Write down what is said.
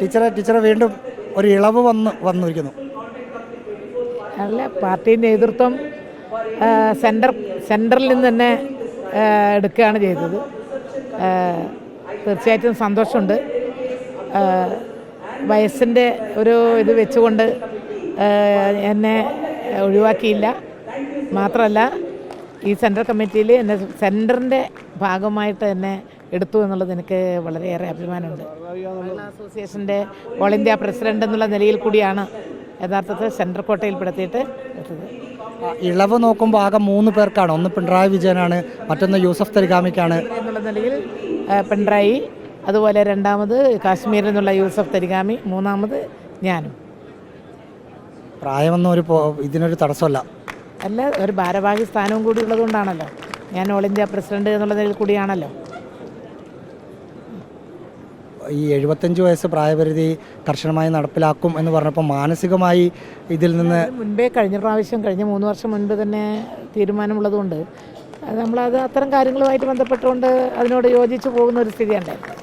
ടീച്ചറെ വീണ്ടും ഒരു ഇളവ് വന്നിരിക്കുന്നു. അല്ല, പാർട്ടി നേതൃത്വം സെൻറ്ററിൽ നിന്ന് തന്നെ എടുക്കുകയാണ് ചെയ്തത്. തീർച്ചയായിട്ടും സന്തോഷമുണ്ട്. വയസ്സിൻ്റെ ഒരു ഇത് വെച്ചുകൊണ്ട് എന്നെ ഒഴിവാക്കിയില്ല. മാത്രമല്ല, ഈ സെൻട്രൽ കമ്മിറ്റിയിൽ എന്നെ സെൻറ്ററിൻ്റെ ഭാഗമായിട്ട് എന്നെ എടുത്തു എന്നുള്ളത് എനിക്ക് വളരെയേറെ അഭിമാനമുണ്ട്. മഹിളാ അസോസിയേഷൻ്റെ ഓൾ ഇന്ത്യ പ്രസിഡൻ്റ് എന്നുള്ള നിലയിൽ കൂടിയാണ് യഥാർത്ഥത്തിൽ സെൻട്രൽ കോട്ടയിൽപ്പെടുത്തിയിട്ട് എടുത്തത്. ഇളവ് നോക്കുമ്പോൾ ആകെ 3 പേർക്കാണ്. ഒന്ന് പിണറായി വിജയനാണ്, മറ്റൊന്ന് യൂസഫ് തരിഗാമിക്കാണ് എന്നുള്ള നിലയിൽ പിണറായി, അതുപോലെ രണ്ടാമത് കാശ്മീരിൽ നിന്നുള്ള യൂസഫ് തരിഗാമി, മൂന്നാമത് ഞാനും. പ്രായമൊന്നും ഇതിനൊരു തടസ്സമല്ല. അല്ല, ഒരു ഭാരവാഹി സ്ഥാനവും കൂടി ഉള്ളതുകൊണ്ടാണല്ലോ. ഞാൻ ഓൾ ഇന്ത്യ പ്രസിഡന്റ് എന്നുള്ള നിലയിൽ കൂടിയാണല്ലോ. ഈ 75 വയസ്സ് പ്രായപരിധി കർശനമായി നടപ്പിലാക്കും എന്ന് പറഞ്ഞപ്പോൾ മാനസികമായി ഇതിൽ നിന്ന് മുൻപേ കഴിഞ്ഞ 3 വർഷം മുൻപ് തന്നെ തീരുമാനമുള്ളതുകൊണ്ട് നമ്മളത് അത്തരം കാര്യങ്ങളുമായിട്ട് ബന്ധപ്പെട്ടുകൊണ്ട് അതിനോട് യോജിച്ച് പോകുന്ന ഒരു സ്ഥിതിയുണ്ടായിരുന്നു.